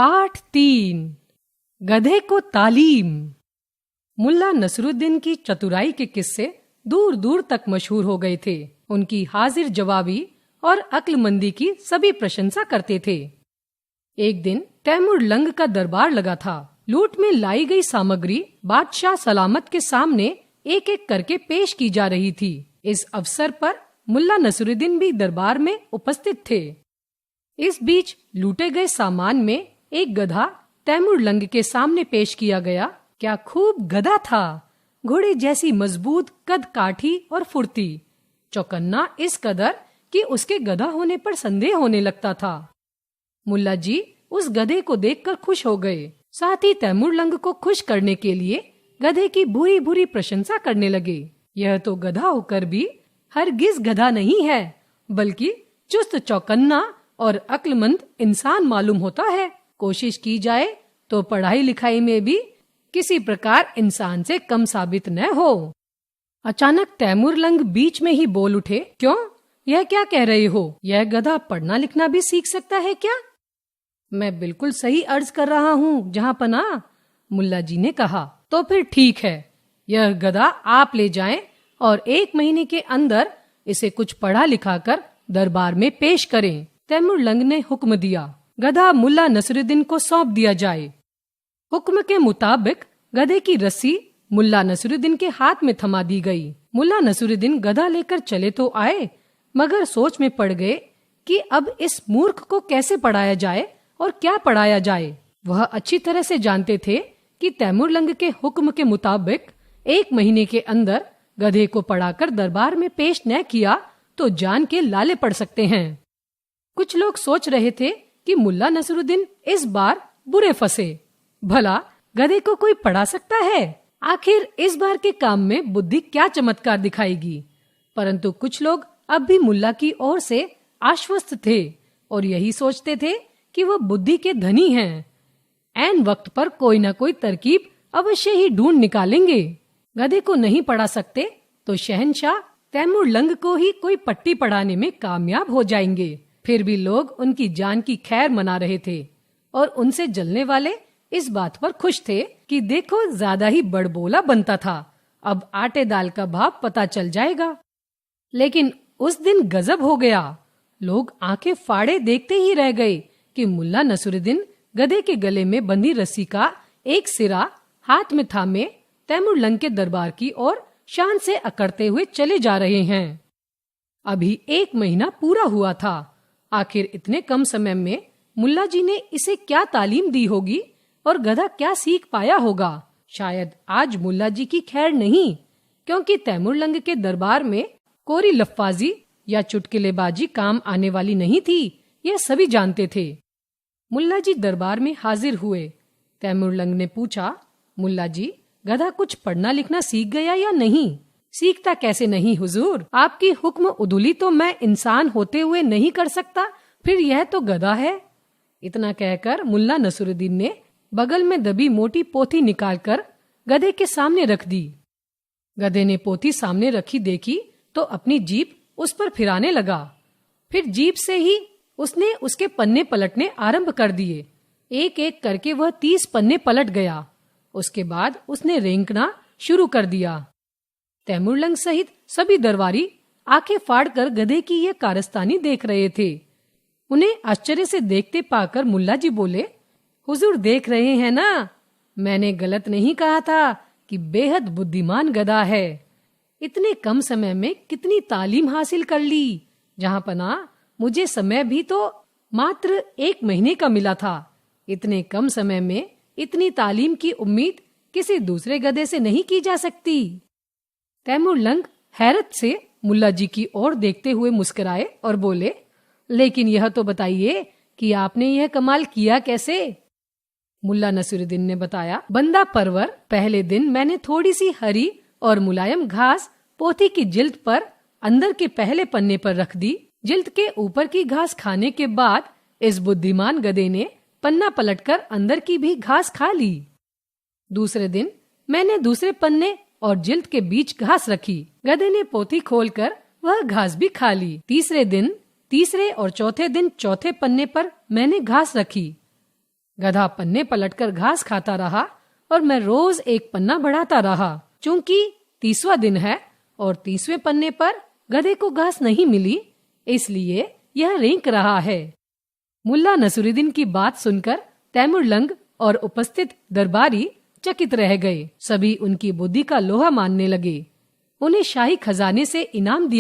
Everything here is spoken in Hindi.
पाठ 3 गधे को तालीम। मुल्ला नसरुद्दीन की चतुराई के किस्से दूर दूर तक मशहूर हो गए थे। उनकी हाजिर जवाबी और अक्लमंदी की सभी प्रशंसा करते थे। एक दिन तैमूर लंग का दरबार लगा था। लूट में लाई गई सामग्री बादशाह सलामत के सामने एक एक करके पेश की जा रही थी। इस अवसर पर मुल्ला नसरुद्दीन भी दरबार में उपस्थित थे। इस बीच लूटे गए सामान में एक गधा तैमूर लंग के सामने पेश किया गया। क्या खूब गधा था! घोड़े जैसी मजबूत कद काठी और फुर्ती, चौकन्ना इस कदर कि उसके गधा होने पर संदेह होने लगता था। मुल्ला जी उस गधे को देखकर खुश हो गए। साथ ही तैमूर लंग को खुश करने के लिए गधे की बुरी बुरी प्रशंसा करने लगे। यह तो गधा होकर भी हरगिज गधा नहीं है, बल्कि चुस्त चौकन्ना और अक्लमंद इंसान मालूम होता है। कोशिश की जाए तो पढ़ाई लिखाई में भी किसी प्रकार इंसान से कम साबित न हो। अचानक तैमूर लंग बीच में ही बोल उठे, क्यों, यह क्या कह रहे हो? यह गधा पढ़ना लिखना भी सीख सकता है क्या? मैं बिल्कुल सही अर्ज कर रहा हूँ जहाँपनाह, मुल्ला जी ने कहा। तो फिर ठीक है, यह गधा आप ले जाएं और 1 महीने के अंदर इसे कुछ पढ़ा लिखा कर दरबार में पेश करें। तैमूर लंग ने हुक्म दिया। गधा मुल्ला नसरुद्दीन को सौंप दिया जाए। हुक्म के मुताबिक गधे की रस्सी मुल्ला नसरुद्दीन के हाथ में थमा दी गई। मुल्ला नसरुद्दीन गधा लेकर चले तो आए, मगर सोच में पड़ गए कि अब इस मूर्ख को कैसे पढ़ाया जाए और क्या पढ़ाया जाए। वह अच्छी तरह से जानते थे कि तैमूर लंग के हुक्म के मुताबिक 1 महीने के अंदर गधे को पढ़ाकर दरबार में पेश न किया तो जान के लाले पड़ सकते हैं। कुछ लोग सोच रहे थे कि मुल्ला नसरुद्दीन इस बार बुरे फंसे। भला गधे को कोई पढ़ा सकता है? आखिर इस बार के काम में बुद्धि क्या चमत्कार दिखाएगी? परंतु कुछ लोग अब भी मुल्ला की ओर से आश्वस्त थे और यही सोचते थे कि वह बुद्धि के धनी हैं। ऐन वक्त पर कोई न कोई तरकीब अवश्य ही ढूंढ निकालेंगे। गधे को नहीं पढ़ा सकते तो शहंशाह तैमूर लंग को ही कोई पट्टी पढ़ाने में कामयाब हो जाएंगे। फिर भी लोग उनकी जान की खैर मना रहे थे और उनसे जलने वाले इस बात पर खुश थे कि देखो ज्यादा ही बड़बोला बनता था, अब आटे दाल का भाव पता चल जाएगा। लेकिन उस दिन गजब हो गया। लोग आंखें फाड़े देखते ही रह गए कि मुल्ला नसरुद्दीन गधे के गले में बंधी रस्सी का एक सिरा हाथ में थामे तैमूर लंग के दरबार की ओर शान से अकड़ते हुए चले जा रहे हैं। अभी 1 महीना पूरा हुआ था। आखिर इतने कम समय में मुल्ला जी ने इसे क्या तालीम दी होगी और गधा क्या सीख पाया होगा? शायद आज मुल्ला जी की खैर नहीं, क्योंकि तैमूर लंग के दरबार में कोरी लफ्फाजी या चुटकुलेबाजी काम आने वाली नहीं थी, यह सभी जानते थे। मुल्ला जी दरबार में हाजिर हुए। तैमूर लंग ने पूछा, मुल्ला जी, गधा कुछ पढ़ना लिखना सीख गया या नहीं? सीखता कैसे नहीं हुजूर, आपकी हुक्म उदुली तो मैं इंसान होते हुए नहीं कर सकता, फिर यह तो गधा है। इतना कहकर मुल्ला नसरुद्दीन ने बगल में दबी मोटी पोथी निकालकर गधे के सामने रख दी। गधे ने पोथी सामने रखी देखी तो अपनी जीभ उस पर फिराने लगा। फिर जीभ से ही उसने उसके पन्ने पलटने आरंभ कर दिए। एक एक करके वह 30 पन्ने पलट गया। उसके बाद उसने रेंकना शुरू कर दिया। तैमूर लंग सहित सभी दरबारी आंखें फाड़कर गधे की यह कारस्तानी देख रहे थे। उन्हें आश्चर्य से देखते पाकर मुल्ला जी बोले, हुजूर देख रहे हैं ना, मैंने गलत नहीं कहा था कि बेहद बुद्धिमान गधा है। इतने कम समय में कितनी तालीम हासिल कर ली। जहाँपनाह, मुझे समय भी तो मात्र 1 महीने का मिला था। इतने कम समय में इतनी तालीम की उम्मीद किसी दूसरे गधे से नहीं की जा सकती। तैमूर लंग हैरत से मुल्ला जी की ओर देखते हुए मुस्कुराए और बोले, लेकिन यह तो बताइए कि आपने यह कमाल किया कैसे? मुल्ला नसरुद्दीन ने बताया, बंदा परवर, पहले दिन मैंने थोड़ी सी हरी और मुलायम घास पोथी की जिल्द पर अंदर के पहले पन्ने पर रख दी। जिल्द के ऊपर की घास खाने के बाद इस बुद्धिमान गधे ने पन्ना पलटकर अंदर की भी घास खा ली। दूसरे दिन मैंने दूसरे पन्ने और जिल्द के बीच घास रखी। गधे ने पोथी खोलकर वह घास भी खा ली। तीसरे दिन तीसरे और चौथे दिन चौथे पन्ने पर मैंने घास रखी। गधा पन्ने पलटकर घास खाता रहा और मैं रोज एक पन्ना बढ़ाता रहा। चूंकि 30वां दिन है और 30वें पन्ने पर गधे को घास नहीं मिली, इसलिए यह रेंक रहा है। मुल्ला नसरुद्दीन की बात सुनकर तैमुरलंग और उपस्थित दरबारी चकित रह गए। सभी उनकी बुद्धि का लोहा मानने लगे। उन्हें शाही खजाने से इनाम दिया